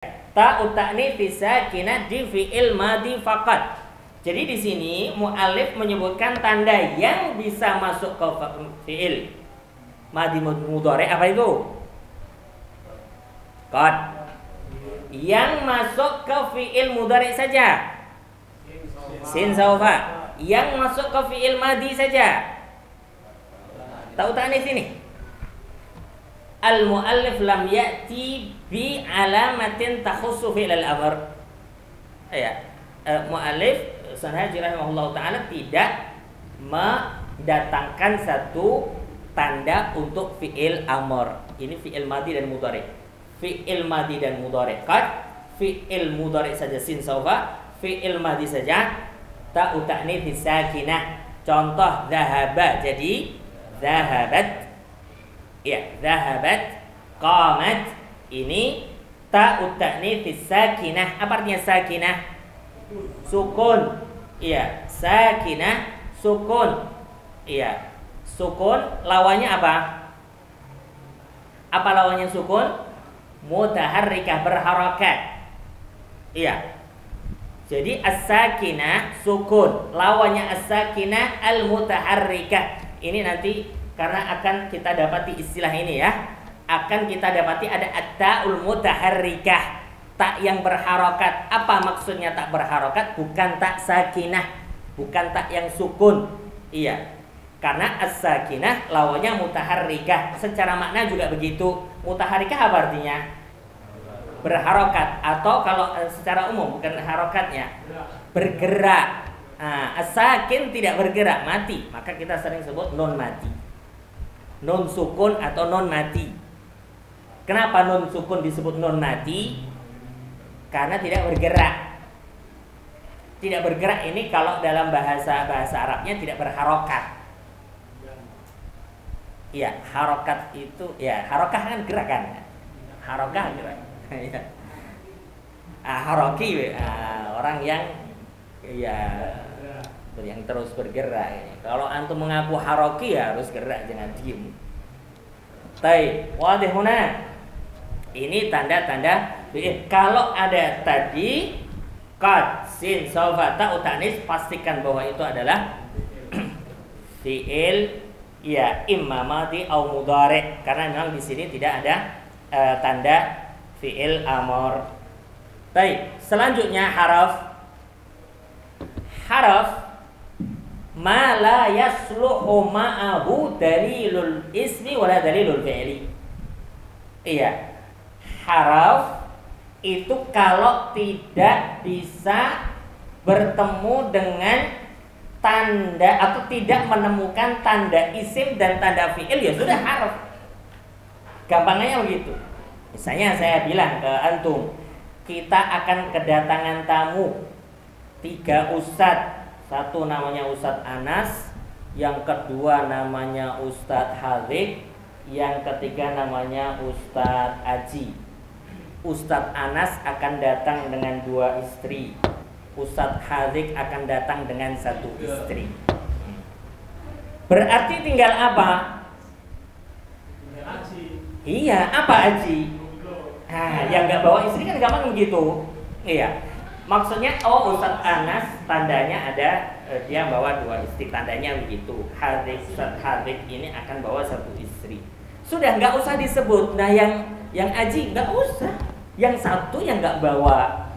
ta'ut ta'nits sakinah di fi'il madhi faqat. Jadi di sini mu'allif menyebutkan tanda yang bisa masuk ke fi'il madhi mudhari. Apa itu? Qad. Yang masuk ke fi'il mudhari saja. Sin saufa. Yang masuk ke fi'il madhi saja. Ta'ut ta'nits ini. Al-mu'allif lam ya'ti bi alamatin takhussu fi'il al-amr. Ya, mu'allif Sanhaji rahimahullah ta'ala tidak mendatangkan satu tanda untuk fi'il amr. Ini fi'il madhi dan mudhari. Fi'il madhi dan mudhari qad, fi'il mudhari saja sin saufa, fi'il madhi saja ta'ut ta'nits sakinah. Contoh dhahaba, jadi dhahabat. Ya, dhahabat, qamat. Ini ta'ut ta'nits sakinah. Apa artinya sakinah? Sukun. Iya, sakinah, sukun. Iya, sukun lawannya apa? Apa lawannya sukun? Mutaharrikah, berharakat. Iya. Jadi as-sakinah sukun, lawannya as-sakinah al-mutaharrikah. Ini nanti karena akan kita dapati istilah ini ya. Akan kita dapati ada at-ta'ul mutaharrikah, tak yang berharokat. Apa maksudnya tak berharokat? Bukan tak sakinah, bukan tak yang sukun. Iya. Karena as-sakinah lawannya mutaharrikah. Secara makna juga begitu. Mutaharrikah apa artinya? Berharokat. Atau kalau secara umum bukan harokatnya, bergerak. Nah, as-sakin tidak bergerak, mati. Maka kita sering sebut non mati. Non sukun atau non mati. Kenapa non sukun disebut non mati? Karena tidak bergerak. Tidak bergerak ini kalau dalam bahasa Arabnya tidak berharokat. Iya, harokat itu ya, harokah kan gerakan. Harokah gerak. Haroki orang yang ya yang terus bergerak. Kalau antum mengaku haroki ya harus gerak, jangan diem. Baik, wadih huna. Ini tanda-tanda. Kalau ada tadi qad, sin, saufa, ta'ut ta'nits, pastikan bahwa itu adalah fi'il ya imma madhi au mudhari, karena memang di sini tidak ada tanda fi'il amr. Baik, selanjutnya haraf. Haraf ma la yasluhu ma'ahu dalilul ismi wala dalilul fi'li. Iya. Haraf itu kalau tidak bisa bertemu dengan tanda atau tidak menemukan tanda isim dan tanda fi'il, ya sudah haraf. Gampangnya begitu. Misalnya saya bilang ke antum, kita akan kedatangan tamu 3 ustadz. Satu namanya Ustadz Anas, yang kedua namanya Ustadz Hadik, yang ketiga namanya Ustadz Aji. Ustadz Anas akan datang dengan 2 istri. Ustadz Hadik akan datang dengan 1 istri. Berarti tinggal apa? Iya, apa Aji? Yang nggak bawa istri kan gampang begitu. Iya. Maksudnya, Ustadz Anas tandanya ada dia bawa 2 istri, tandanya begitu. Ustadz Hadik ini akan bawa 1 istri. Sudah nggak usah disebut. Nah yang Aji nggak usah. Yang satu yang nggak bawa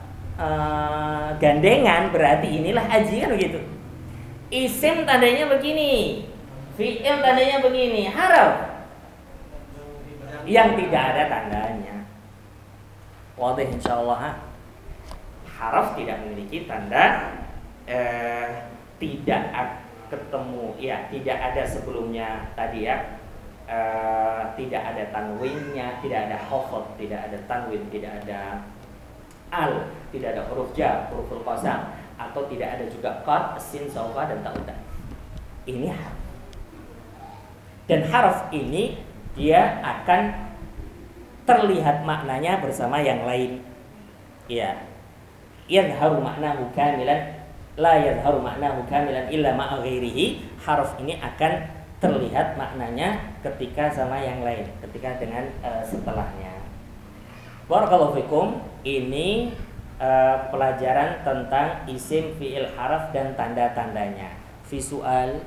gandengan berarti inilah Aji kan begitu. Isim tandanya begini, fi'il tandanya begini, haraf yang tidak ada tandanya. Wadih insyaallah. Haraf tidak memiliki tanda, tidak ketemu ya, tidak ada sebelumnya tadi ya, tidak ada tanwinnya, tidak ada khafad, tidak ada tanwin, tidak ada al, tidak ada huruf jar, huruful qasam, atau tidak ada juga qad, sin, saufa dan ta'ut. Ini haraf. Dan haraf ini dia akan terlihat maknanya bersama yang lain. Ya. Yadharu maknahu kamilan, la yadharu maknahu kamilan illa ma'a ghairihi. Haraf ini akan terlihat maknanya ketika sama yang lain, ketika dengan setelahnya. Barakallahu fikum. Ini pelajaran tentang isim, fi'il, haraf dan tanda-tandanya. Visual.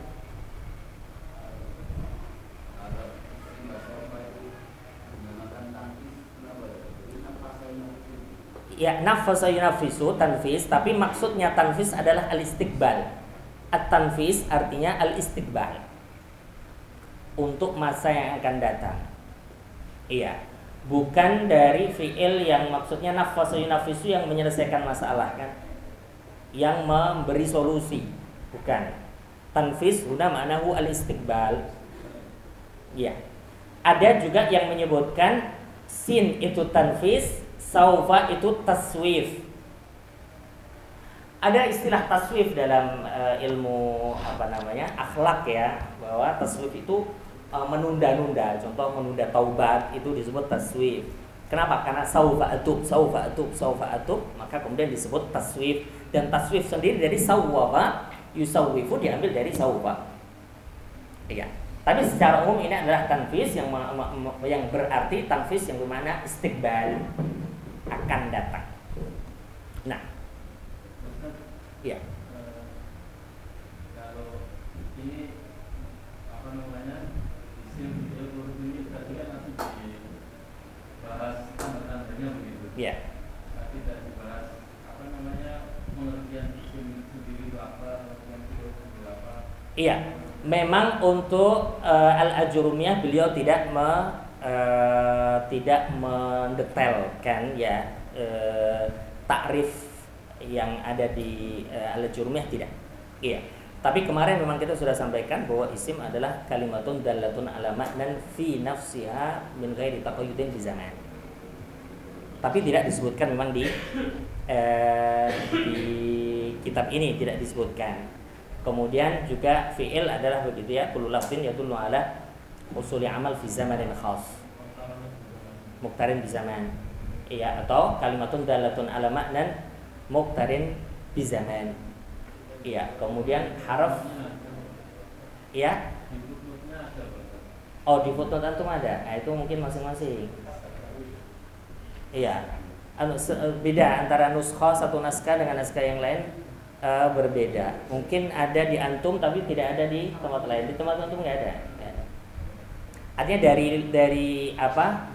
Ya, nafasa yunafisu, tanfis, tapi maksudnya tanfis adalah al-istiqbal. At-tanfis artinya al-istiqbal, untuk masa yang akan datang. Iya, bukan dari fi'il yang maksudnya nafasa yunafisu yang menyelesaikan masalah kan, yang memberi solusi, bukan. Tanfis huna ma'nahu al-istiqbal. Iya. Ada juga yang menyebutkan sin itu tanfis, saufa itu taswif. Ada istilah taswif dalam ilmu akhlak ya, bahwa taswif itu menunda-nunda. Contoh menunda taubat itu disebut taswif. Kenapa? Karena saufa atub, maka kemudian disebut taswif. Dan taswif sendiri dari sawwafa yusawwifu, diambil dari saufa. Iya. Tapi secara umum ini adalah tanfis yang berarti tanfis yang bermakna istiqbal, akan datang. Nah, ya. Kalau ini isim fi'il huruf ini tadi kan nanti dibahas tanda-tandanya begitu. Iya. Tapi tidak dibahas pengertian isim sendiri itu apa, pengertian fi'il itu apa. Iya. Memang untuk Al-Ajurumiyah beliau tidak mendetailkan ya takrif yang ada di Al-Ajurumiyah, tidak. Iya. Tapi kemarin memang kita sudah sampaikan bahwa isim adalah kalimatun dallatun ala ma'nan fi nafsiha min ghairi taqayyudin bi zaman. Tapi tidak disebutkan memang di kitab ini tidak disebutkan. Kemudian juga fi'il adalah begitu ya, kullu lafzin yadullu ala usuli amal fi zamanin khas. Muqtarin bi zaman. Iya, atau kalimatun dalatun ala ma'nan muqtarin bi zaman. Iya, kemudian haraf ya. Oh, di footnote antum ada. Nah, itu mungkin masing-masing. Iya. Beda antara nuskha satu naskah dengan naskah yang lain. Berbeda. Mungkin ada di antum tapi tidak ada di tempat lain. Di tempat antum nggak ada. Artinya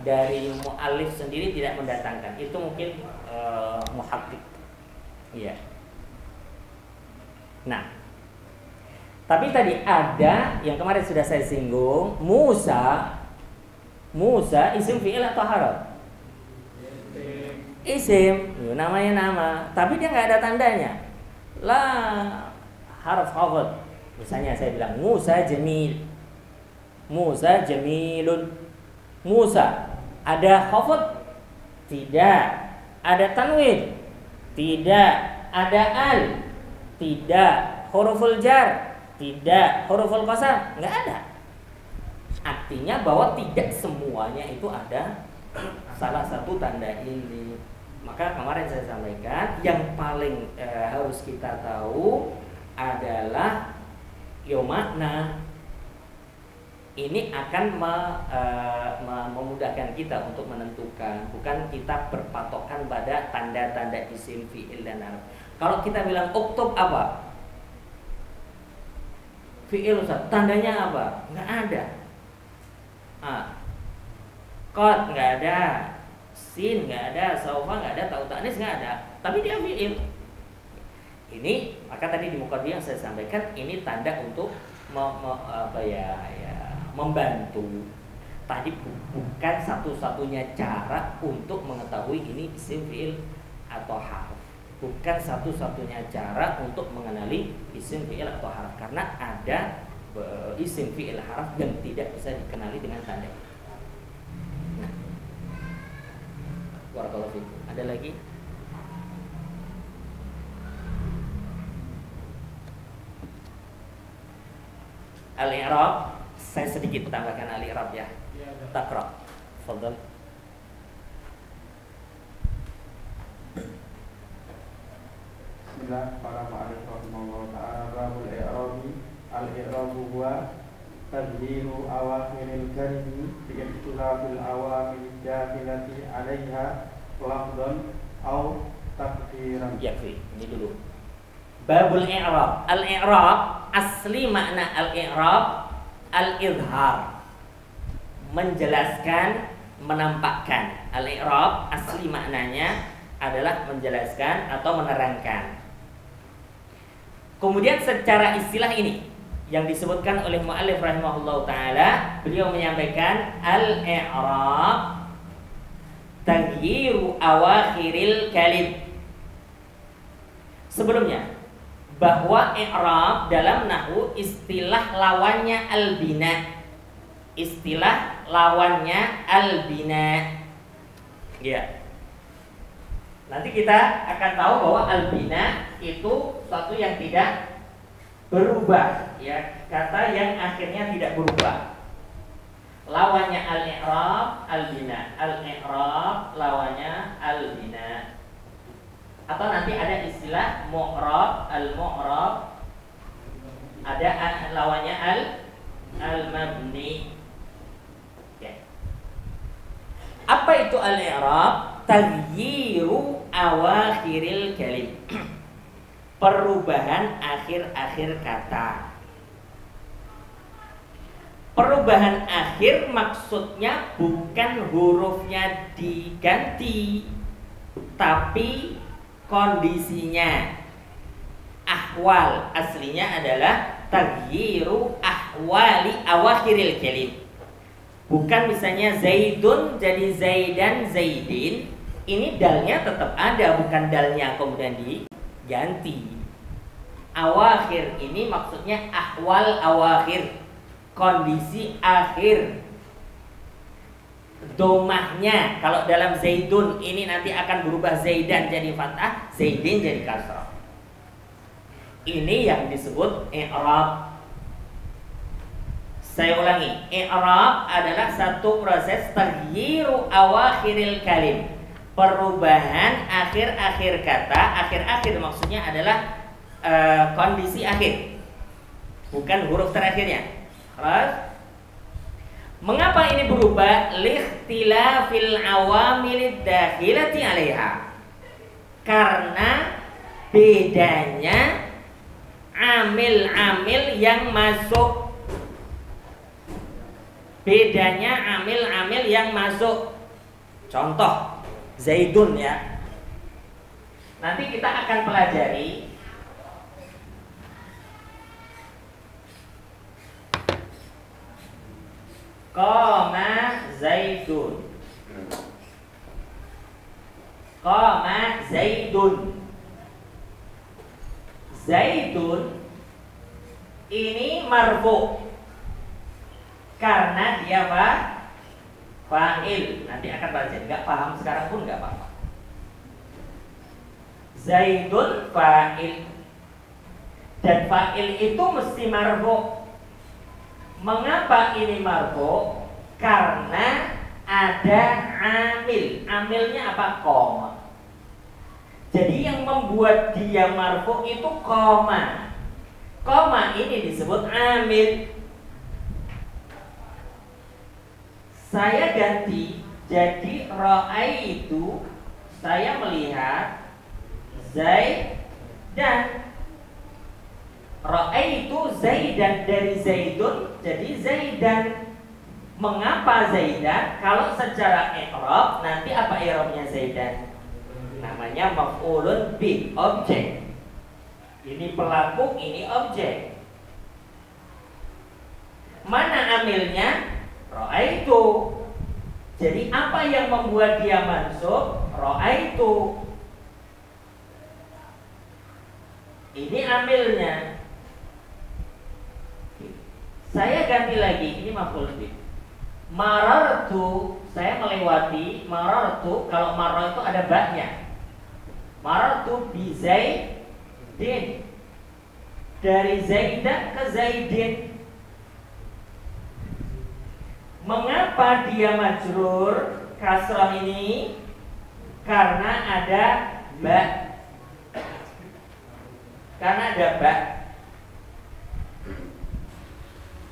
dari mu'alif sendiri tidak mendatangkan. Itu mungkin muhakkik. Iya. Nah, tapi tadi ada yang kemarin sudah saya singgung, Musa isim fi'il atau haraf? Isim, namanya nama, tapi dia nggak ada tandanya. La harf khafd. Misalnya saya bilang Musa jamil. Musa jamilun. Musa ada khafd? Tidak. Ada tanwin? Tidak. Ada al? Tidak. Huruful jar? Tidak. Huruful qasam? Enggak ada. Artinya bahwa tidak semuanya itu ada salah satu tanda ini. Maka kemarin saya sampaikan yang paling harus kita tahu adalah makna. Ini akan memudahkan kita untuk menentukan, bukan kita berpatokan pada tanda-tanda isim, fi'il dan harf. Kalau kita bilang uktub apa? Fi'il Ustaz, tandanya apa? Enggak ada. Qad enggak ada. Sin nggak ada, saufa nggak ada, tau ta'nis nggak ada, tapi dia fi'il. Ini maka tadi di muqaddimah yang saya sampaikan ini tanda untuk membantu. Tadi bukan satu-satunya cara untuk mengetahui ini isim fi'il atau harf. Bukan satu-satunya cara untuk mengenali isim fi'il atau harf, karena ada isim fi'il harf yang tidak bisa dikenali dengan tanda. Barakallahu fikum. Ada lagi? Al-i'rab, saya sedikit tambahkan al-i'rab ya. Taqra. Tafadhal. Bismillah, para ma'arif rahimahullah ta'ala. Babul i'rabi. Al-i'rabu huwa tadhiru awakhiril kalimi bi ikhtilafil awamil jahilati 'alaiha lafdhan au takdiran. Ya, ini dulu. Babul i'rab. Al-i'rab asli makna al-i'rab al-izhar. Menjelaskan, menampakkan. Al-i'rab asli maknanya adalah menjelaskan atau menerangkan. Kemudian secara istilah ini yang disebutkan oleh mu'allif rahimahullah ta'ala, beliau menyampaikan al-i'rab taghyiru awakhiril kalim. Sebelumnya bahwa i'rab dalam nahwu istilah lawannya al-bina. Istilah lawannya al-bina. Ya. Nanti kita akan tahu bahwa al-bina itu suatu yang tidak berubah, ya, kata yang akhirnya tidak berubah. Lawannya al-i'rab al-bina. Al-i'rab lawannya al-bina. Atau nanti ada istilah mu'rab, al-mu'rab, ada lawannya al-mabni. Ya. Apa itu al-i'rab? Taghyiru awakhiril kalim. Perubahan akhir-akhir kata. Perubahan akhir maksudnya bukan hurufnya diganti, tapi kondisinya. Ahwal aslinya adalah taghyiru ahwali awakhiril kalim. Bukan misalnya Zaidun jadi Zaidan, Zaidin. Ini dalnya tetap ada, bukan dalnya kemudian diganti. Awakhir ini maksudnya ahwal awakhir, kondisi akhir. Domahnya kalau dalam Zaidun ini nanti akan berubah Zaidan jadi fathah, Zaidin jadi kasrah. Ini yang disebut i'rab. Saya ulangi, i'rab adalah satu proses taghyiru awakhiril kalim. Perubahan akhir-akhir kata. Akhir-akhir maksudnya adalah kondisi akhir, bukan huruf terakhirnya. Terus, mengapa ini berubah? Likhtilafil awamilid dakhilati 'alaiha. Karena bedanya amil-amil yang masuk. Bedanya amil-amil yang masuk. Contoh Zaidun, ya. Nanti kita akan pelajari qama Zaidun. Qama Zaidun. Zaidun ini marfu karena dia fa'il. Nanti akan belajar. Nggak paham sekarang pun nggak apa-apa. Zaidun fa'il. Dan fa'il itu mesti marfu. Mengapa ini marfu? Karena ada amil. Amilnya apa? Koma. Jadi yang membuat dia marfu itu koma. Koma ini disebut amil. Saya ganti jadi ra'aitu, saya melihat Zaidan. Ra'aitu Zaidan dari Zaidun jadi Zaidan. Mengapa Zaidan? Kalau secara i'rab nanti apa i'rabnya Zaidan? Namanya maf'ulun bih, objek. Ini pelaku, ini objek. Mana amilnya? Ra'aitu. Jadi apa yang membuat dia mansub? Ra'aitu. Ini amilnya. Saya ganti lagi, ini maf'ul bih. Marartu, saya melewati. Marartu, kalau marah itu ada ba-nya. Marartu bi Zaidin. Dari Zaidan ke Zaidin. Mengapa dia majrur kasrah ini? Karena ada ba. Karena ada ba.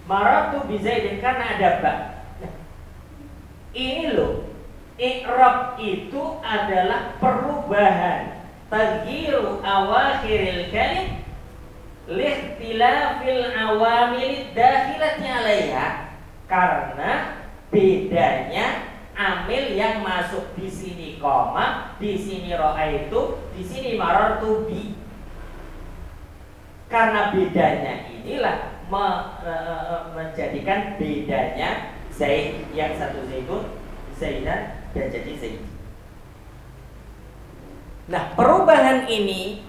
Marartu bi Zaidin karena ada ba. Ini loh, I'rab itu adalah perubahan taghyiru awakhiril kalim likhtilafil awamil dakhilati 'alaiha, karena bedanya amil yang masuk di sini koma, di sini ra'aitu, di sini marartu bi. Karena bedanya inilah menjadikan bedanya Zaid, yang satu Zaidun, Zaidan, dan jadi Zaid. Nah, perubahan ini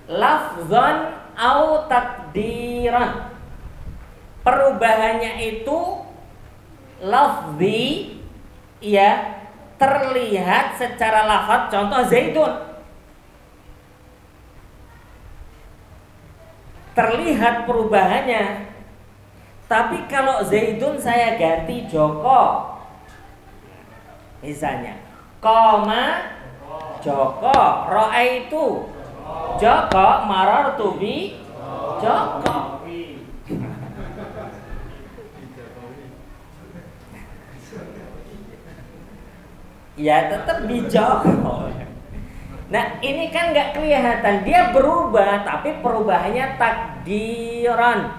lafzan au takdiran. Perubahannya itu lafzi, ya, terlihat secara lafaz. Contoh Zaidun, terlihat perubahannya. Tapi kalau Zaidun saya ganti Joko, misalnya koma Joko, ra'aitu Joko, marartu bi Joko. Ya tetap bi Joko. Nah ini kan nggak kelihatan, dia berubah, tapi perubahannya takdiran.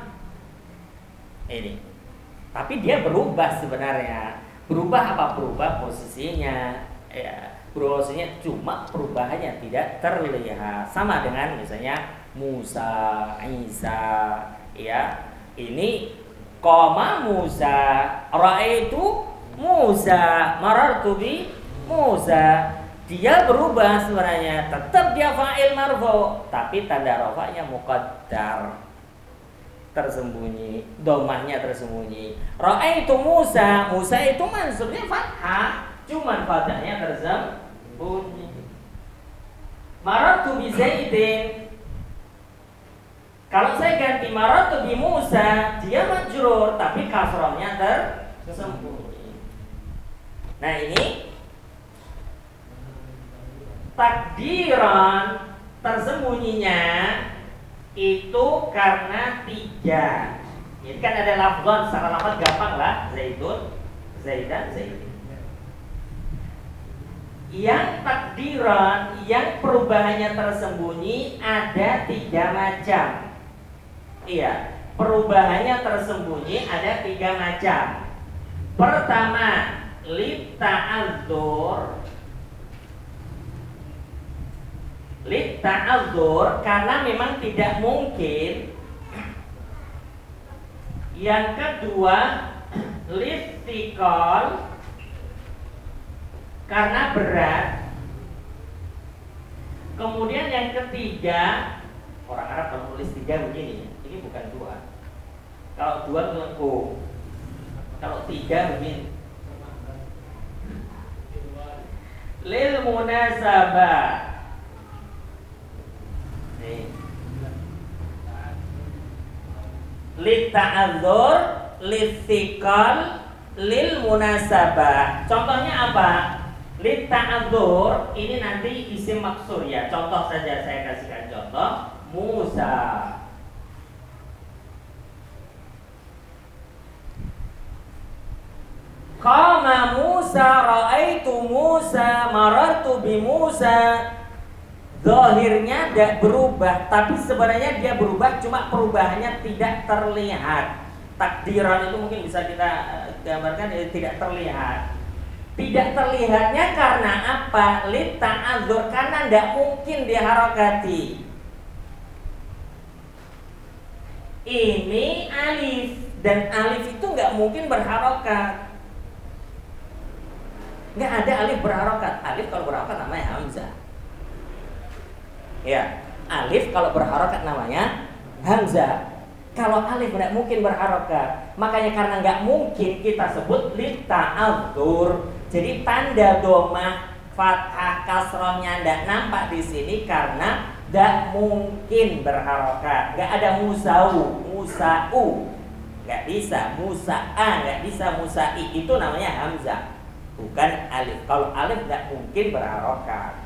Ini, tapi dia berubah sebenarnya. Berubah apa? Berubah posisinya, ya, posisinya, cuma perubahannya tidak terlihat. Sama dengan misalnya Musa, Isa, ya. Ini koma Musa, ra'aitu Musa, marartu bi Musa. Dia berubah sebenarnya, tetap dia fa'il marfu, tapi tanda rafa'nya muqaddar, tersembunyi, domahnya tersembunyi. Ra'aitu Musa, Musa itu mansubnya fathah, cuman fathahnya tersembunyi. Marartu bi Zaidin, kalau saya ganti marartu bi Musa, dia majrur tapi kasrahnya tersembunyi. Nah ini takdiran, tersembunyinya itu karena 3. Ini kan ada lafzan, secara lafaz gampang lah, Zaidun, Zaidan, Zaidin. Yang takdiran, yang perubahannya tersembunyi ada 3 macam. Iya, perubahannya tersembunyi ada 3 macam. Pertama, litta'adzur. Litta'adzur, karena memang tidak mungkin. Yang kedua, littiqal, karena berat. Kemudian yang ketiga, orang Arab kalau tulis 3 begini, ini bukan 2. Kalau 2 melengkung, kalau 3 begini. Lil munasabah. Litta'adzur, littiqal, lil munasabah. Contohnya apa? Litta'adzur ini nanti isim maksur ya. Contoh saja, saya kasihkan contoh. Musa. Qama Musa, ra'aitu Musa, marartu bi Musa. Zahirnya tidak berubah, tapi sebenarnya dia berubah, cuma perubahannya tidak terlihat. Takdiran itu mungkin bisa kita gambarkan, tidak terlihat. Tidak terlihatnya karena apa? Litta'adzur, karena tidak mungkin diharokati. Ini alif, dan alif itu nggak mungkin berharokat. Nggak ada alif berharokat. Alif kalau berharokat namanya hamzah. Ya, alif kalau berharokat namanya hamzah. Kalau alif tidak mungkin berharokat, makanya karena nggak mungkin kita sebut litta'adzur. Jadi tanda domah fathah kasrohnya tidak nampak di sini karena tidak mungkin berharokat. Nggak ada musau, musau, nggak bisa musa'a, nggak bisa musa'i. Itu namanya hamzah, bukan alif. Kalau alif tidak mungkin berharokat.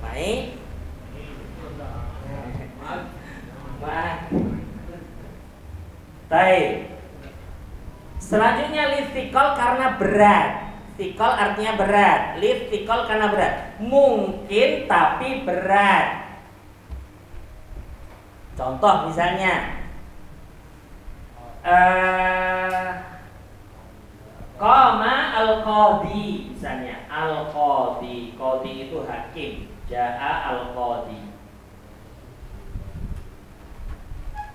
Baik. Baik. Selanjutnya listikol karena berat. Tikol artinya berat, listikol karena berat. Mungkin tapi berat. Contoh misalnya Qama al-qadi misalnya, al-qadi, qadi itu hakim, ja'a al-qadi.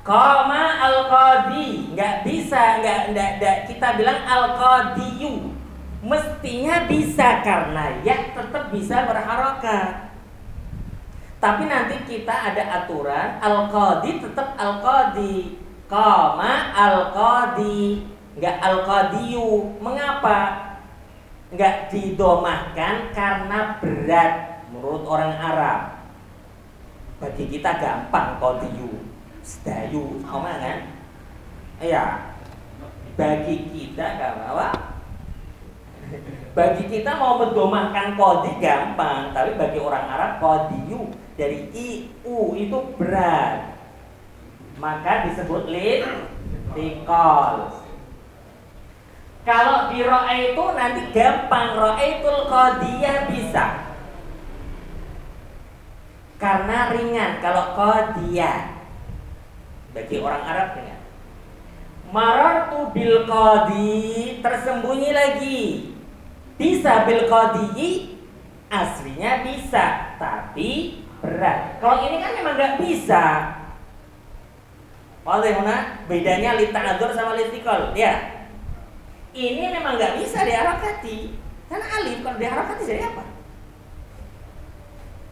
Qama al-qadi, nggak bisa, nggak kita bilang al-qadiyu. Mestinya bisa karena ya tetap bisa berharokat. Tapi nanti kita ada aturan al-qadi tetap al-qadi. Qama al-qadi, enggak al-qadiyu. Mengapa? Enggak didomahkan karena berat menurut orang Arab. Bagi kita gampang qadiyu, sedayu, sama kan? Iya. Bagi kita apa? Bagi kita mau mendomahkan qadi gampang, tapi bagi orang Arab qadiyu dari iu itu berat. Maka disebut listikol. Kalau di ro'aitu nanti gampang, ro'aitul qadiyah bisa. Karena ringan kalau qadiyah. Bagi orang Arab ringan. Marartu bil qadi, tersembunyi lagi. Bisa bil qadi, aslinya bisa, tapi berat. Kalau ini kan memang nggak bisa. Bagaimana bedanya lita'adzur sama listikol? Ya, ini memang nggak bisa diharokati. Karena alif kalau diharokati jadi apa?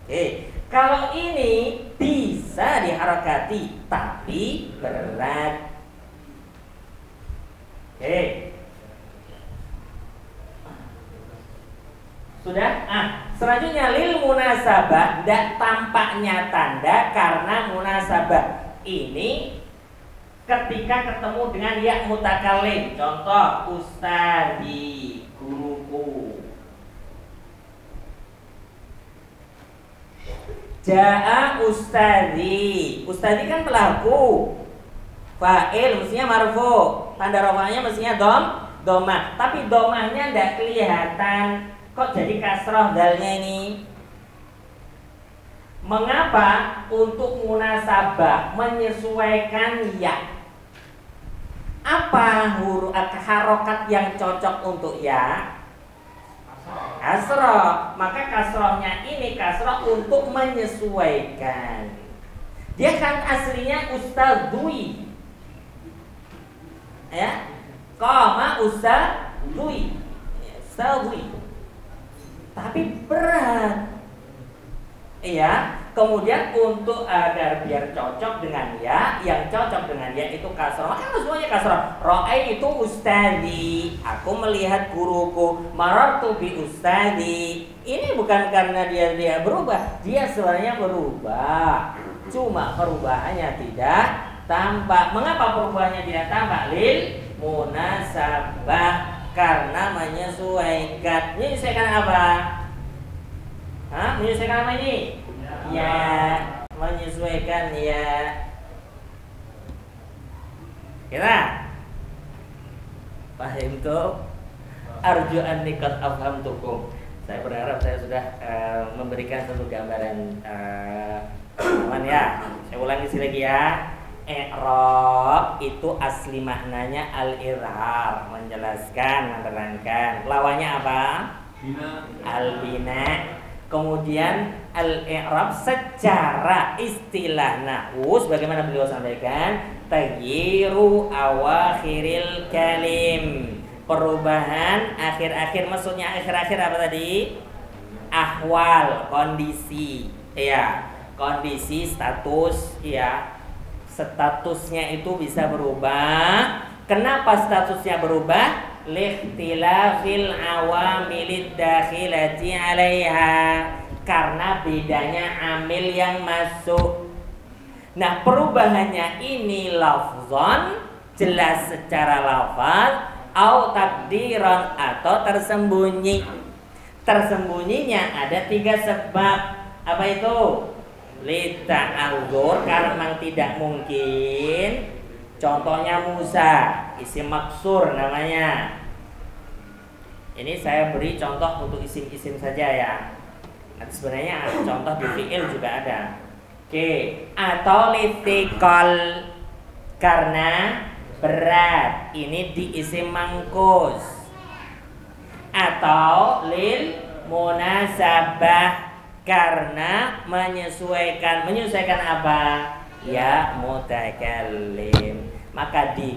Oke, kalau ini bisa diharokati, tapi berat. Oke. Sudah? Selanjutnya lil munasabah, tidak tampaknya tanda karena munasabah. Ini ketika ketemu dengan ya mutakalim. Contoh ustadi, guruku. Ja'a ustadi. Ustadi kan pelaku. Fa'il mestinya marfu. Tanda rafa'nya mestinya domah. Tapi domahnya tidak kelihatan. Kok jadi kasroh dalnya ini? Mengapa? Untuk munasabah, menyesuaikan ya. Apa huruf harokat yang cocok untuk ya? Kasroh. Maka kasrohnya ini kasroh untuk menyesuaikan. Dia kan aslinya ustadzui. Ya, qama ustadzui. Ustadzui. Tapi berat. Iya. Kemudian untuk agar biar cocok dengan ya, yang cocok dengan ya itu kasroh. Maka semuanya kasroh. Ro'ai itu ustadi, aku melihat guruku. Marartu bi ustadi. Ini bukan karena dia berubah, dia sebenarnya berubah. Cuma perubahannya tidak tampak. Mengapa perubahannya tidak tampak? Lil munasabah, karena menyesuaikan. Menyesuaikan apa? Menyesuaikan apa ini? Ya, menyesuaikan ya. Kira paham tuh? Arju anni qad afhamtukum. Saya berharap saya sudah memberikan satu gambaran aman ya. Saya ulangi sekali lagi ya. I'rab itu asli maknanya al-irhar, menjelaskan, menerangkan. Lawannya apa? Al-bina. Kemudian al-i'rab secara istilah nahwu sebagaimana beliau sampaikan, taghyiru awakhiril kalim. Perubahan akhir-akhir, maksudnya akhir-akhir apa tadi? Ahwal, kondisi. Ya, kondisi, status, ya. Statusnya itu bisa berubah. Kenapa statusnya berubah? Likhtilafil awamilid dakhilati 'alaiha, karena bedanya amil yang masuk. Nah, perubahannya ini lafzon, jelas secara lafaz, au takdiran atau tersembunyi. Tersembunyinya ada 3 sebab. Apa itu? Lita'adzur, karena memang tidak mungkin Contohnya Musa, isim maksur namanya. Ini saya beri contoh untuk isim-isim saja ya. Nanti sebenarnya contoh di fi'il juga ada. Oke, atau litikol karena berat. Ini di isim mangkus. Atau lil munasabah karena menyesuaikan. Menyesuaikan apa? Ya mutakallim. Maka di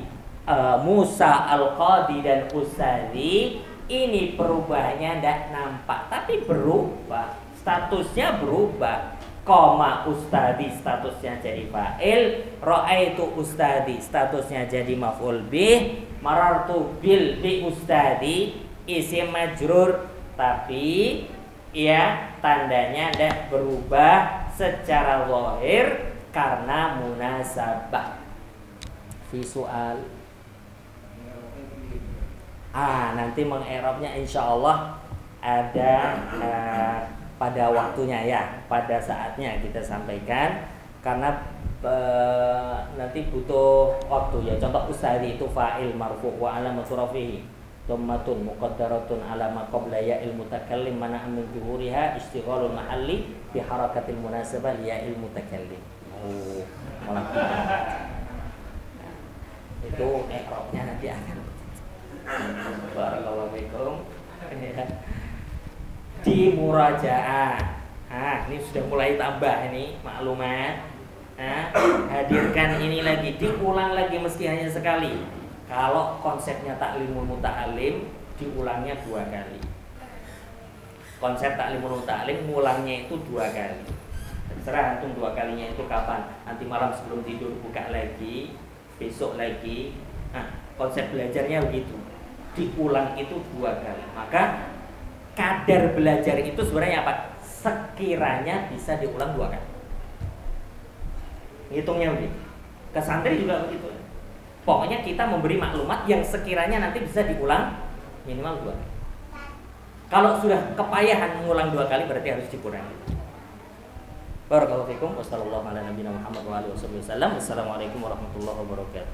Musa al-Qadi dan Ustadi ini perubahannya tidak nampak, tapi berubah, statusnya berubah. Koma Ustadi statusnya jadi fa'il, ra'aitu Ustadi statusnya jadi maf'ul bih, marartu bil bi Ustadi isim majrur, tapi ya tandanya tidak berubah secara zahir karena munasabah. Fi soal nanti mengerobnya insya Allah ada pada waktunya ya, pada saatnya kita sampaikan karena nanti butuh waktu ya. Contoh ustadi itu fa'il marfu' wa alamatu rafihi dhammatun muqaddaratun ala ma qabla ya'il mutakallim mana'an min zuhuriha istighalul mahalli bi harakatil munasabah li ya'il mutakallim. Malah itu ekrobnya nanti akan barakallahu fikum. Di murajaah. Ini sudah mulai tambah ini maklumat. Hadirkan ini lagi, diulang lagi meski hanya sekali. Kalau konsepnya taklimul muta'alim diulangnya 2 kali. Konsep taklimul muta'alim ngulangnya itu 2 kali. Terserah antum 2 kalinya itu kapan. Nanti malam sebelum tidur buka lagi, besok lagi. Konsep belajarnya begitu. Diulang itu 2 kali. Maka kadar belajar itu sebenarnya apa? Sekiranya bisa diulang 2 kali. Hitungnya begitu. Ke santri juga begitu. Pokoknya kita memberi maklumat yang sekiranya nanti bisa diulang minimal 2 kali. Kalau sudah kepayahan mengulang 2 kali berarti harus dikurangi. Barakallahu fikum. Wassalamualaikum warahmatullahi wabarakatuh.